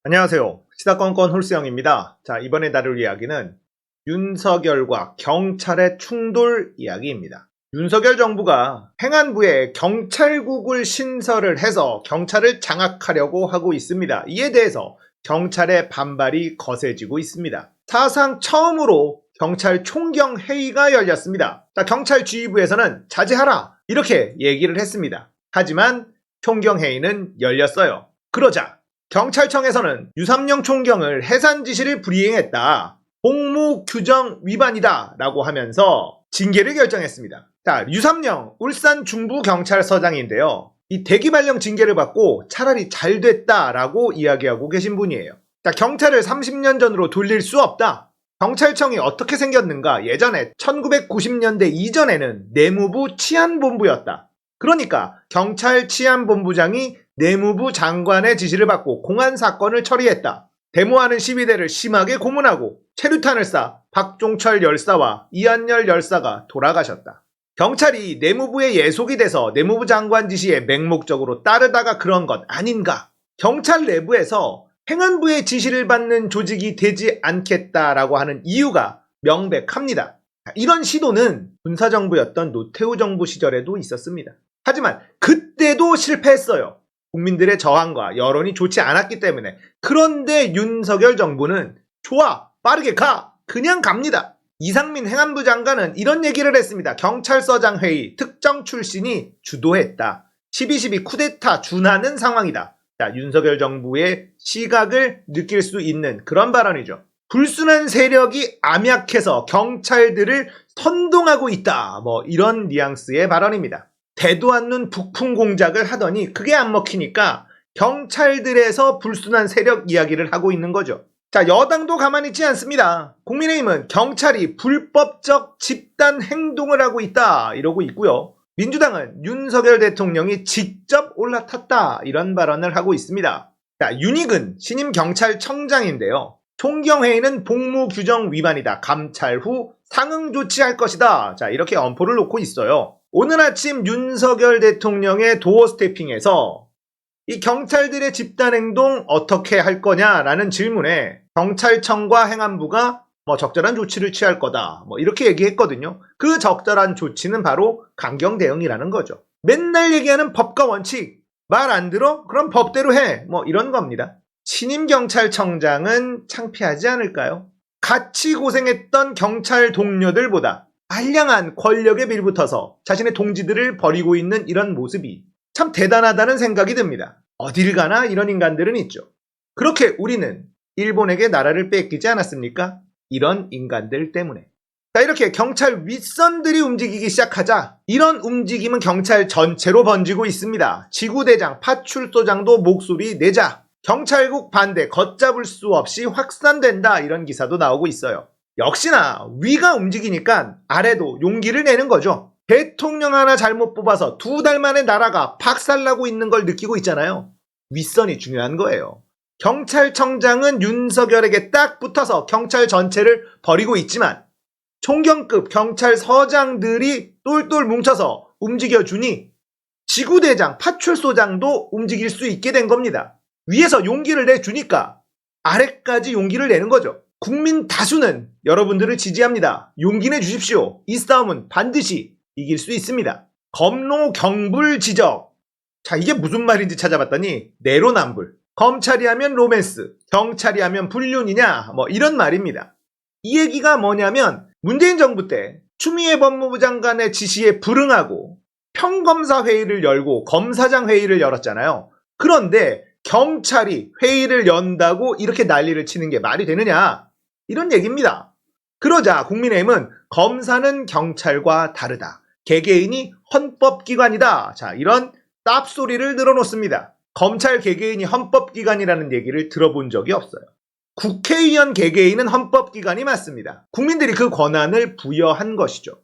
안녕하세요. 시사건건 홀수영입니다. 자, 이번에 다룰 이야기는 윤석열과 경찰의 충돌 이야기입니다. 윤석열 정부가 행안부에 경찰국을 신설을 해서 경찰을 장악하려고 하고 있습니다. 이에 대해서 경찰의 반발이 거세지고 있습니다. 사상 처음으로 경찰 총경 회의가 열렸습니다. 자, 경찰 지휘부에서는 자제하라 이렇게 얘기를 했습니다. 하지만 총경 회의는 열렸어요. 그러자 경찰청에서는 유삼영 총경을 해산 지시를 불이행했다. 공무규정 위반이다 라고 하면서 징계를 결정했습니다. 자, 유삼영 울산 중부경찰서장인데요. 이 대기발령 징계를 받고 차라리 잘 됐다라고 이야기하고 계신 분이에요. 자, 경찰을 30년 전으로 돌릴 수 없다. 경찰청이 어떻게 생겼는가? 예전에 1990년대 이전에는 내무부 치안본부였다. 그러니까 경찰 치안본부장이 내무부 장관의 지시를 받고 공안 사건을 처리했다. 데모하는 시위대를 심하게 고문하고 체류탄을 쏴 박종철 열사와 이한열 열사가 돌아가셨다. 경찰이 내무부에 예속이 돼서 내무부 장관 지시에 맹목적으로 따르다가 그런 것 아닌가? 경찰 내부에서 행안부의 지시를 받는 조직이 되지 않겠다라고 하는 이유가 명백합니다. 이런 시도는 군사정부였던 노태우 정부 시절에도 있었습니다. 하지만 그때도 실패했어요. 국민들의 저항과 여론이 좋지 않았기 때문에. 그런데 윤석열 정부는 좋아, 빠르게 가, 그냥 갑니다. 이상민 행안부 장관은 이런 얘기를 했습니다. 경찰서장 회의 특정 출신이 주도했다. 12.12 쿠데타 준하는 상황이다. 자, 윤석열 정부의 시각을 느낄 수 있는 그런 발언이죠. 불순한 세력이 암약해서 경찰들을 선동하고 있다. 이런 뉘앙스의 발언입니다. 대도 않는 북풍 공작을 하더니 그게 안 먹히니까 경찰들에서 불순한 세력 이야기를 하고 있는 거죠. 자, 여당도 가만히 있지 않습니다. 국민의힘은 경찰이 불법적 집단 행동을 하고 있다 이러고 있고요. 민주당은 윤석열 대통령이 직접 올라탔다 이런 발언을 하고 있습니다. 자, 윤익은 신임 경찰청장인데요. 총경회의는 복무규정 위반이다. 감찰 후 상응 조치할 것이다. 자, 이렇게 엄포를 놓고 있어요. 오늘 아침 윤석열 대통령의 도어 스태핑에서 이 경찰들의 집단행동 어떻게 할 거냐라는 질문에 경찰청과 행안부가 적절한 조치를 취할 거다. 이렇게 얘기했거든요. 그 적절한 조치는 바로 강경 대응이라는 거죠. 맨날 얘기하는 법과 원칙, 말 안 들어? 그럼 법대로 해. 이런 겁니다. 신임 경찰청장은 창피하지 않을까요? 같이 고생했던 경찰 동료들보다 알량한 권력에 밀붙어서 자신의 동지들을 버리고 있는 이런 모습이 참 대단하다는 생각이 듭니다. 어딜 가나 이런 인간들은 있죠. 그렇게 우리는 일본에게 나라를 뺏기지 않았습니까? 이런 인간들 때문에. 자, 이렇게 경찰 윗선들이 움직이기 시작하자 이런 움직임은 경찰 전체로 번지고 있습니다. 지구대장, 파출소장도 목소리 내자. 경찰국 반대 걷잡을 수 없이 확산된다 이런 기사도 나오고 있어요. 역시나 위가 움직이니까 아래도 용기를 내는 거죠. 대통령 하나 잘못 뽑아서 2달 만에 나라가 박살나고 있는 걸 느끼고 있잖아요. 윗선이 중요한 거예요. 경찰청장은 윤석열에게 딱 붙어서 경찰 전체를 버리고 있지만 총경급 경찰서장들이 똘똘 뭉쳐서 움직여주니 지구대장, 파출소장도 움직일 수 있게 된 겁니다. 위에서 용기를 내주니까 아래까지 용기를 내는 거죠. 국민 다수는 여러분들을 지지합니다. 용기 내주십시오. 이 싸움은 반드시 이길 수 있습니다. 검노경불 지적. 자, 이게 무슨 말인지 찾아봤더니 내로남불. 검찰이 하면 로맨스, 경찰이 하면 불륜이냐 이런 말입니다. 이 얘기가 뭐냐면 문재인 정부 때 추미애 법무부 장관의 지시에 불응하고 평검사 회의를 열고 검사장 회의를 열었잖아요. 그런데 경찰이 회의를 연다고 이렇게 난리를 치는 게 말이 되느냐 이런 얘기입니다. 그러자 국민의힘은 검사는 경찰과 다르다. 개개인이 헌법기관이다. 자, 이런 쌉소리를 늘어놓습니다. 검찰 개개인이 헌법기관이라는 얘기를 들어본 적이 없어요. 국회의원 개개인은 헌법기관이 맞습니다. 국민들이 그 권한을 부여한 것이죠.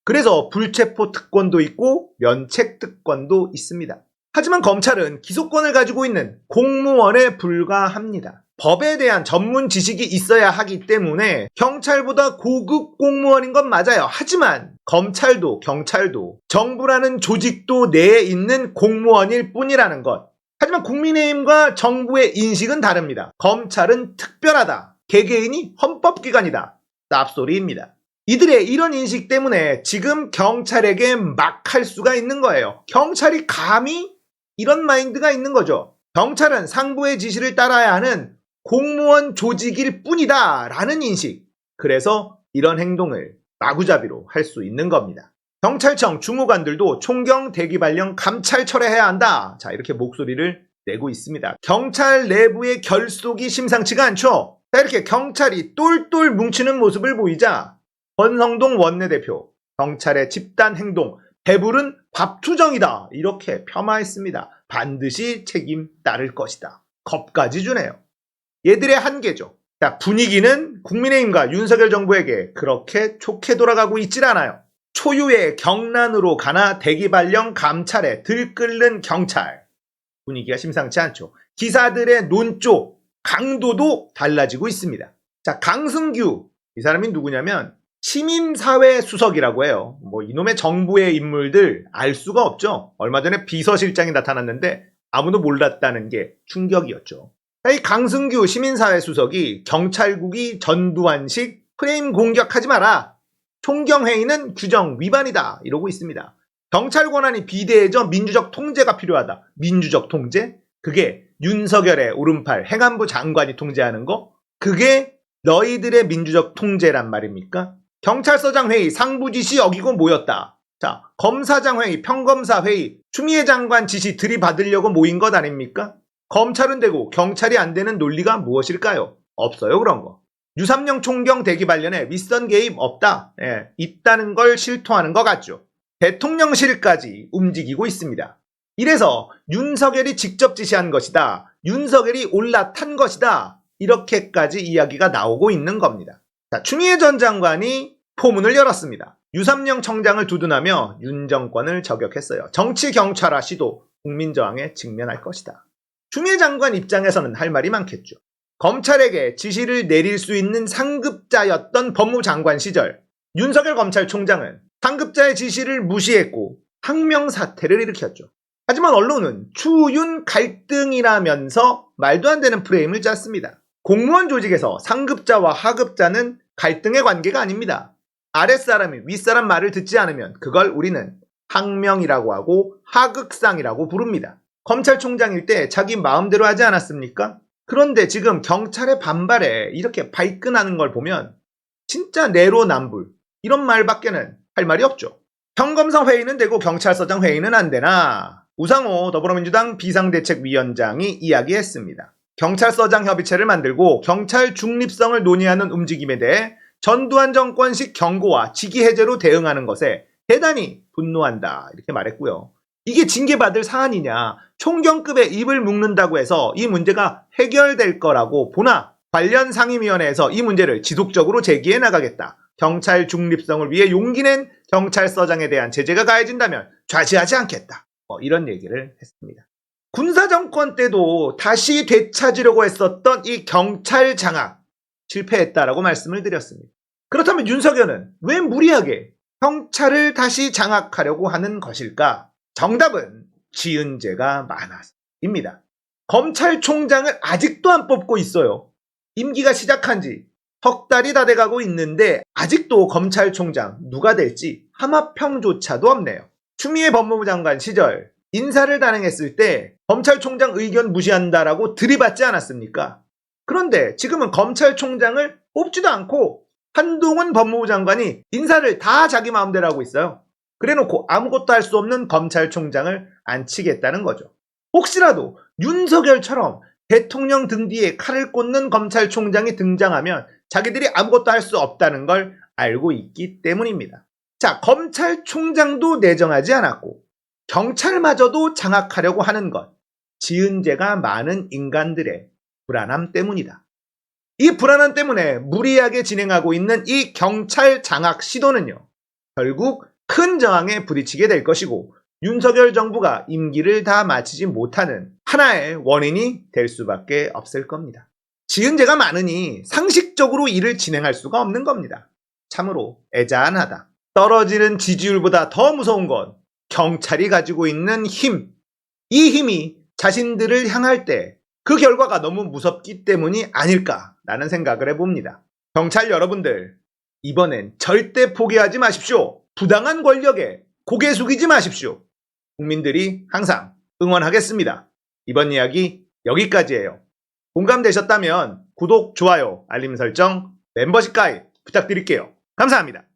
그래서 불체포 특권도 있고 면책 특권도 있습니다. 하지만 검찰은 기소권을 가지고 있는 공무원에 불과합니다. 법에 대한 전문 지식이 있어야 하기 때문에 경찰보다 고급 공무원인 건 맞아요. 하지만 검찰도 경찰도 정부라는 조직도 내에 있는 공무원일 뿐이라는 것. 하지만 국민의힘과 정부의 인식은 다릅니다. 검찰은 특별하다. 개개인이 헌법기관이다. 쌉소리입니다. 이들의 이런 인식 때문에 지금 경찰에게 막 할 수가 있는 거예요. 경찰이 감히 이런 마인드가 있는 거죠. 경찰은 상부의 지시를 따라야 하는 공무원 조직일 뿐이다 라는 인식. 그래서 이런 행동을 마구잡이로 할 수 있는 겁니다. 경찰청 주무관들도 총경 대기발령 감찰 철회해야 한다. 자, 이렇게 목소리를 내고 있습니다. 경찰 내부의 결속이 심상치가 않죠. 자, 이렇게 경찰이 똘똘 뭉치는 모습을 보이자 권성동 원내대표, 경찰의 집단 행동, 배부른 밥투정이다. 이렇게 폄하했습니다. 반드시 책임 따를 것이다. 겁까지 주네요. 얘들의 한계죠. 자, 분위기는 국민의힘과 윤석열 정부에게 그렇게 좋게 돌아가고 있질 않아요. 초유의 경란으로 가나 대기발령 감찰에 들끓는 경찰. 분위기가 심상치 않죠. 기사들의 논조, 강도도 달라지고 있습니다. 자, 강승규. 이 사람이 누구냐면 시민사회 수석이라고 해요. 뭐 이놈의 정부의 인물들 알 수가 없죠. 얼마 전에 비서실장이 나타났는데 아무도 몰랐다는 게 충격이었죠. 이 강승규 시민사회 수석이 경찰국이 전두환식 프레임 공격하지 마라. 총경회의는 규정 위반이다. 이러고 있습니다. 경찰 권한이 비대해져 민주적 통제가 필요하다. 민주적 통제? 그게 윤석열의 오른팔 행안부 장관이 통제하는 거? 그게 너희들의 민주적 통제란 말입니까? 경찰서장 회의 상부 지시 어기고 모였다. 자, 검사장 회의, 평검사 회의, 추미애 장관 지시 들이받으려고 모인 것 아닙니까? 검찰은 되고 경찰이 안 되는 논리가 무엇일까요? 없어요, 그런 거. 유삼령 총경 대기발령에 윗선 개입 없다. 있다는 걸 실토하는 것 같죠. 대통령실까지 움직이고 있습니다. 이래서 윤석열이 직접 지시한 것이다. 윤석열이 올라탄 것이다. 이렇게까지 이야기가 나오고 있는 겁니다. 자, 추미애 전 장관이 포문을 열었습니다. 유삼령 청장을 두둔하며 윤 정권을 저격했어요. 정치 경찰화 시도 국민저항에 직면할 것이다. 추미애 장관 입장에서는 할 말이 많겠죠. 검찰에게 지시를 내릴 수 있는 상급자였던 법무장관 시절 윤석열 검찰총장은 상급자의 지시를 무시했고 항명사태를 일으켰죠. 하지만 언론은 추윤 갈등이라면서 말도 안 되는 프레임을 짰습니다. 공무원 조직에서 상급자와 하급자는 갈등의 관계가 아닙니다. 아랫사람이 윗사람 말을 듣지 않으면 그걸 우리는 항명이라고 하고 하극상이라고 부릅니다. 검찰총장일 때 자기 마음대로 하지 않았습니까? 그런데 지금 경찰의 반발에 이렇게 발끈하는 걸 보면 진짜 내로남불 이런 말밖에는 할 말이 없죠. 평검사 회의는 되고 경찰서장 회의는 안 되나? 우상호 더불어민주당 비상대책위원장이 이야기했습니다. 경찰서장 협의체를 만들고 경찰 중립성을 논의하는 움직임에 대해 전두환 정권식 경고와 직위 해제로 대응하는 것에 대단히 분노한다 이렇게 말했고요. 이게 징계받을 사안이냐, 총경급의 입을 묶는다고 해서 이 문제가 해결될 거라고 보나 관련 상임위원회에서 이 문제를 지속적으로 제기해 나가겠다. 경찰 중립성을 위해 용기 낸 경찰서장에 대한 제재가 가해진다면 좌지하지 않겠다. 이런 얘기를 했습니다. 군사정권 때도 다시 되찾으려고 했었던 이 경찰 장악 실패했다라고 말씀을 드렸습니다. 그렇다면 윤석열은 왜 무리하게 경찰을 다시 장악하려고 하는 것일까? 정답은 지은 죄가 많아서입니다. 검찰총장을 아직도 안 뽑고 있어요. 임기가 시작한 지 석 달이 다 돼가고 있는데 아직도 검찰총장 누가 될지 하마평조차도 없네요. 추미애 법무부 장관 시절 인사를 단행했을 때 검찰총장 의견 무시한다라고 들이받지 않았습니까? 그런데 지금은 검찰총장을 뽑지도 않고 한동훈 법무부 장관이 인사를 다 자기 마음대로 하고 있어요. 그래놓고 아무것도 할 수 없는 검찰총장을 앉히겠다는 거죠. 혹시라도 윤석열처럼 대통령 등 뒤에 칼을 꽂는 검찰총장이 등장하면 자기들이 아무것도 할 수 없다는 걸 알고 있기 때문입니다. 자, 검찰총장도 내정하지 않았고 경찰마저도 장악하려고 하는 것, 지은 죄가 많은 인간들의 불안함 때문이다. 이 불안함 때문에 무리하게 진행하고 있는 이 경찰 장악 시도는요, 결국 큰 저항에 부딪히게 될 것이고 윤석열 정부가 임기를 다 마치지 못하는 하나의 원인이 될 수밖에 없을 겁니다. 지은 죄가 많으니 상식적으로 일을 진행할 수가 없는 겁니다. 참으로 애잔하다. 떨어지는 지지율보다 더 무서운 건 경찰이 가지고 있는 힘. 이 힘이 자신들을 향할 때 그 결과가 너무 무섭기 때문이 아닐까라는 생각을 해봅니다. 경찰 여러분들, 이번엔 절대 포기하지 마십시오. 부당한 권력에 고개 숙이지 마십시오. 국민들이 항상 응원하겠습니다. 이번 이야기 여기까지예요. 공감되셨다면 구독, 좋아요, 알림 설정, 멤버십 가입 부탁드릴게요. 감사합니다.